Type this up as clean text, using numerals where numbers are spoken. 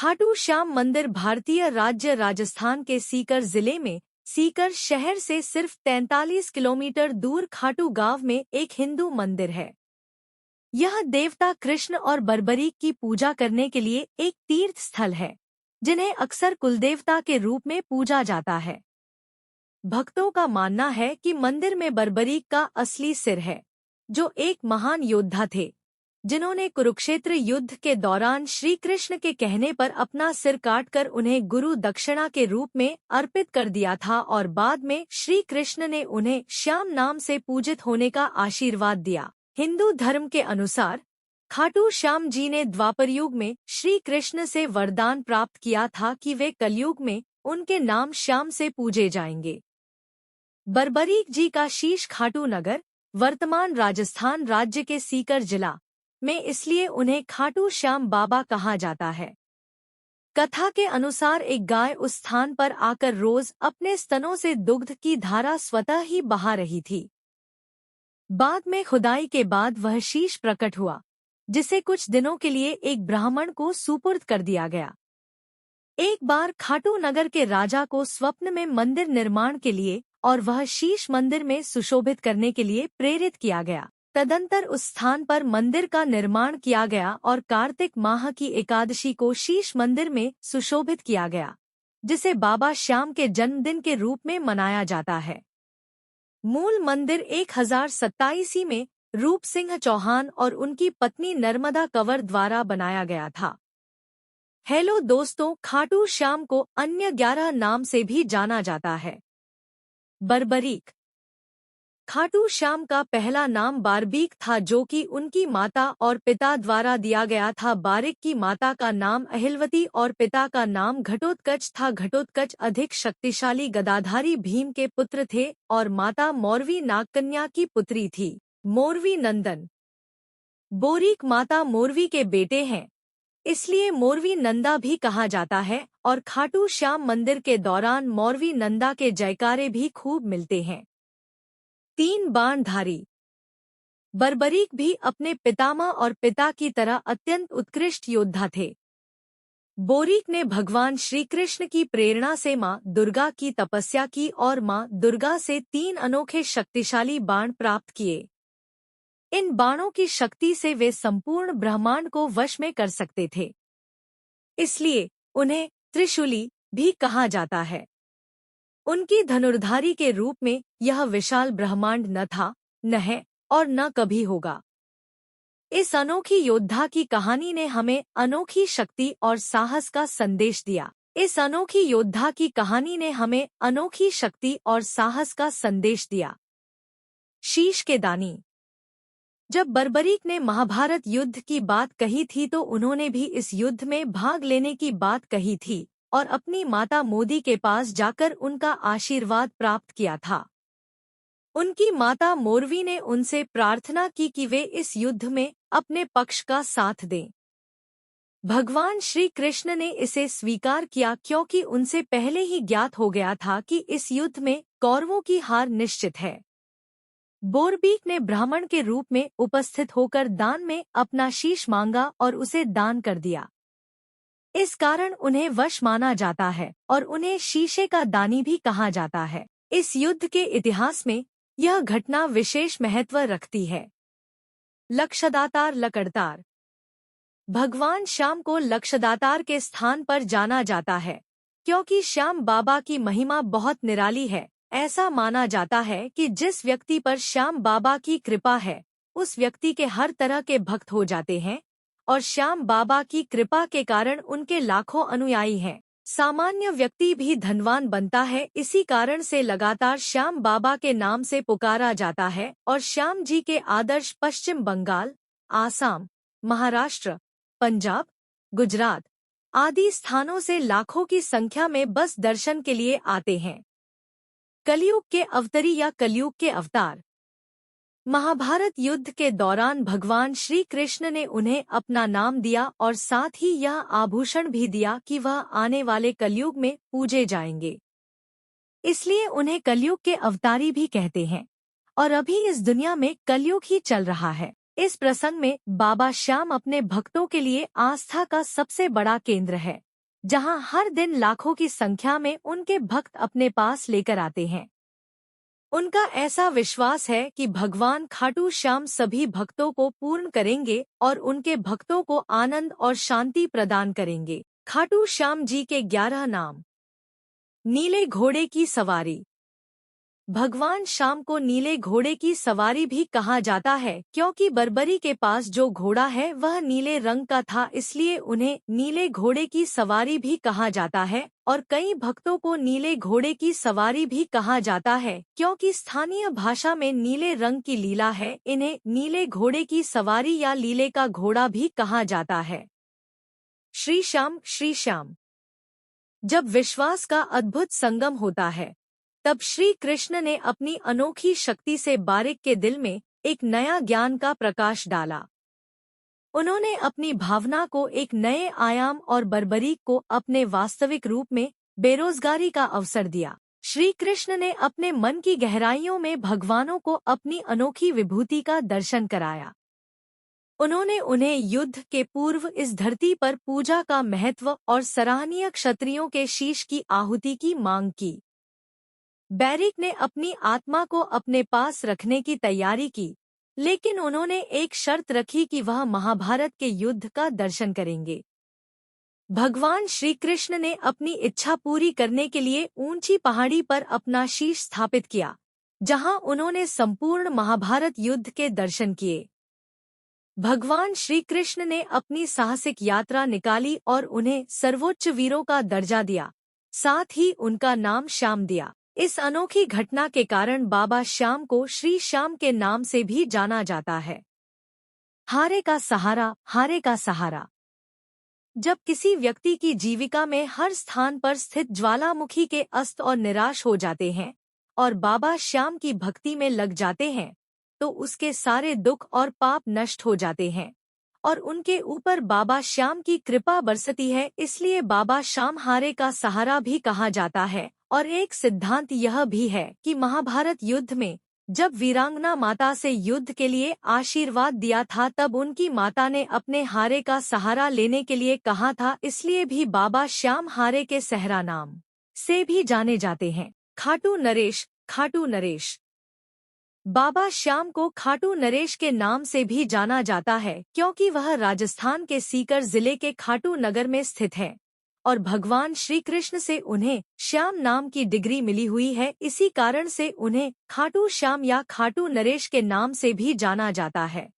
खाटू श्याम मंदिर भारतीय राज्य राजस्थान के सीकर जिले में सीकर शहर से सिर्फ 43 किलोमीटर दूर खाटू गांव में एक हिंदू मंदिर है। यह देवता कृष्ण और बर्बरीक की पूजा करने के लिए एक तीर्थ स्थल है, जिन्हें अक्सर कुलदेवता के रूप में पूजा जाता है। भक्तों का मानना है कि मंदिर में बर्बरीक का असली सिर है, जो एक महान योद्धा थे, जिन्होंने कुरुक्षेत्र युद्ध के दौरान श्री कृष्ण के कहने पर अपना सिर काटकर उन्हें गुरु दक्षिणा के रूप में अर्पित कर दिया था और बाद में श्री कृष्ण ने उन्हें श्याम नाम से पूजित होने का आशीर्वाद दिया। हिंदू धर्म के अनुसार खाटू श्याम जी ने द्वापर युग में श्री कृष्ण से वरदान प्राप्त किया था कि वे कलयुग में उनके नाम श्याम से पूजे जाएंगे। बर्बरीक जी का शीश खाटू नगर वर्तमान राजस्थान राज्य के सीकर जिला में इसलिए उन्हें खाटू श्याम बाबा कहा जाता है। कथा के अनुसार एक गाय उस स्थान पर आकर रोज अपने स्तनों से दुग्ध की धारा स्वतः ही बहा रही थी। बाद में खुदाई के बाद वह शीश प्रकट हुआ, जिसे कुछ दिनों के लिए एक ब्राह्मण को सुपुर्द कर दिया गया। एक बार खाटू नगर के राजा को स्वप्न में मंदिर निर्माण के लिए और वह शीश मंदिर में सुशोभित करने के लिए प्रेरित किया गया। तदंतर उस स्थान पर मंदिर का निर्माण किया गया और कार्तिक माह की एकादशी को शीश मंदिर में सुशोभित किया गया, जिसे बाबा श्याम के जन्मदिन के रूप में मनाया जाता है। मूल मंदिर 1027 में रूप सिंह चौहान और उनकी पत्नी नर्मदा कंवर द्वारा बनाया गया था। हेलो दोस्तों, खाटू श्याम को अन्य 11 नाम से भी जाना जाता है। बर्बरीक। खाटू श्याम का पहला नाम बारबीक था, जो कि उनकी माता और पिता द्वारा दिया गया था। बारिक की माता का नाम अहिलवती और पिता का नाम घटोत्कच था। घटोत्कच अधिक शक्तिशाली गदाधारी भीम के पुत्र थे और माता मौरवी नागकन्या की पुत्री थी। मोरवी नंदन। बोरीक माता मोरवी के बेटे हैं, इसलिए मोरवी नंदा भी कहा जाता है और खाटू श्याम मंदिर के दौरान मोरवी नंदा के जयकारे भी खूब मिलते हैं। 3 बाणधारी। बर्बरीक भी अपने पितामह और पिता की तरह अत्यंत उत्कृष्ट योद्धा थे। बोरीक ने भगवान श्री कृष्ण की प्रेरणा से मां दुर्गा की तपस्या की और मां दुर्गा से 3 अनोखे शक्तिशाली बाण प्राप्त किए। इन बाणों की शक्ति से वे संपूर्ण ब्रह्मांड को वश में कर सकते थे, इसलिए उन्हें त्रिशूली भी कहा जाता है। उनकी धनुर्धारी के रूप में यह विशाल ब्रह्मांड न था, न है और न कभी होगा। इस अनोखी योद्धा की कहानी ने हमें अनोखी शक्ति और साहस का संदेश दिया। इस अनोखी योद्धा की कहानी ने हमें अनोखी शक्ति और साहस का संदेश दिया। शीश के दानी। जब बर्बरीक ने महाभारत युद्ध की बात कही थी तो उन्होंने भी इस युद्ध में भाग लेने की बात कही थी और अपनी माता मोदी के पास जाकर उनका आशीर्वाद प्राप्त किया था। उनकी माता मोरवी ने उनसे प्रार्थना की कि वे इस युद्ध में अपने पक्ष का साथ दें। भगवान श्री कृष्ण ने इसे स्वीकार किया, क्योंकि उनसे पहले ही ज्ञात हो गया था कि इस युद्ध में कौरवों की हार निश्चित है। बोरबीक ने ब्राह्मण के रूप में उपस्थित होकर दान में अपना शीश मांगा और उसे दान कर दिया। इस कारण उन्हें वश माना जाता है और उन्हें शीशे का दानी भी कहा जाता है। इस युद्ध के इतिहास में यह घटना विशेष महत्व रखती है। लक्षदातार लकड़तार। भगवान श्याम को लक्षदातार के स्थान पर जाना जाता है, क्योंकि श्याम बाबा की महिमा बहुत निराली है। ऐसा माना जाता है कि जिस व्यक्ति पर श्याम बाबा की कृपा है, उस व्यक्ति के हर तरह के भक्त हो जाते हैं और श्याम बाबा की कृपा के कारण उनके लाखों अनुयायी हैं। सामान्य व्यक्ति भी धनवान बनता है। इसी कारण से लगातार श्याम बाबा के नाम से पुकारा जाता है और श्याम जी के आदर्श पश्चिम बंगाल, आसाम, महाराष्ट्र, पंजाब, गुजरात आदि स्थानों से लाखों की संख्या में बस दर्शन के लिए आते हैं। कलयुग के अवतरी या कलयुग के अवतार। महाभारत युद्ध के दौरान भगवान श्री कृष्ण ने उन्हें अपना नाम दिया और साथ ही यह आभूषण भी दिया कि वह आने वाले कलयुग में पूजे जाएंगे। इसलिए उन्हें कलयुग के अवतारी भी कहते हैं और अभी इस दुनिया में कलयुग ही चल रहा है। इस प्रसंग में बाबा श्याम अपने भक्तों के लिए आस्था का सबसे बड़ा केंद्र है। जहां हर दिन लाखों की संख्या में उनके भक्त अपने पास लेकर आते हैं। उनका ऐसा विश्वास है कि भगवान खाटू श्याम सभी भक्तों को पूर्ण करेंगे और उनके भक्तों को आनंद और शांति प्रदान करेंगे। खाटू श्याम जी के 11 नाम। नीले घोड़े की सवारी। भगवान श्याम को नीले घोड़े की सवारी भी कहा जाता है क्योंकि बर्बरी के पास जो घोड़ा है वह नीले रंग का था, इसलिए उन्हें नीले घोड़े की सवारी भी कहा जाता है। और कई भक्तों को नीले घोड़े की सवारी भी कहा जाता है क्योंकि स्थानीय भाषा में नीले रंग की लीला है। इन्हें नीले घोड़े की सवारी या लीले का घोड़ा भी कहा जाता है। श्री श्याम। श्री श्याम। जब विश्वास का अद्भुत संगम होता है तब श्री कृष्ण ने अपनी अनोखी शक्ति से बारिक के दिल में एक नया ज्ञान का प्रकाश डाला। उन्होंने अपनी भावना को एक नए आयाम और बर्बरीक को अपने वास्तविक रूप में बेरोजगारी का अवसर दिया। श्री कृष्ण ने अपने मन की गहराइयों में भगवानों को अपनी अनोखी विभूति का दर्शन कराया। उन्होंने उन्हें युद्ध के पूर्व इस धरती पर पूजा का महत्व और सराहनीय क्षत्रियों के शीश की आहुति की मांग की। बैरिक ने अपनी आत्मा को अपने पास रखने की तैयारी की, लेकिन उन्होंने एक शर्त रखी कि वह महाभारत के युद्ध का दर्शन करेंगे। भगवान श्री कृष्ण ने अपनी इच्छा पूरी करने के लिए ऊंची पहाड़ी पर अपना शीश स्थापित किया, जहां उन्होंने संपूर्ण महाभारत युद्ध के दर्शन किए। भगवान श्री कृष्ण ने अपनी साहसिक यात्रा निकाली और उन्हें सर्वोच्च वीरों का दर्जा दिया, साथ ही उनका नाम श्याम दिया। इस अनोखी घटना के कारण बाबा श्याम को श्री श्याम के नाम से भी जाना जाता है। हारे का सहारा। हारे का सहारा। जब किसी व्यक्ति की जीविका में हर स्थान पर स्थित ज्वालामुखी के अस्त और निराश हो जाते हैं और बाबा श्याम की भक्ति में लग जाते हैं तो उसके सारे दुख और पाप नष्ट हो जाते हैं और उनके ऊपर बाबा श्याम की कृपा बरसती है। इसलिए बाबा श्याम हारे का सहारा भी कहा जाता है। और एक सिद्धांत यह भी है कि महाभारत युद्ध में जब वीरांगना माता से युद्ध के लिए आशीर्वाद दिया था तब उनकी माता ने अपने हारे का सहारा लेने के लिए कहा था, इसलिए भी बाबा श्याम हारे के सहरा नाम से भी जाने जाते हैं। खाटू नरेश। खाटू नरेश। बाबा श्याम को खाटू नरेश के नाम से भी जाना जाता है क्योंकि वह राजस्थान के सीकर जिले के खाटू नगर में स्थित है और भगवान श्री कृष्ण से उन्हें श्याम नाम की डिग्री मिली हुई है। इसी कारण से उन्हें खाटू श्याम या खाटू नरेश के नाम से भी जाना जाता है।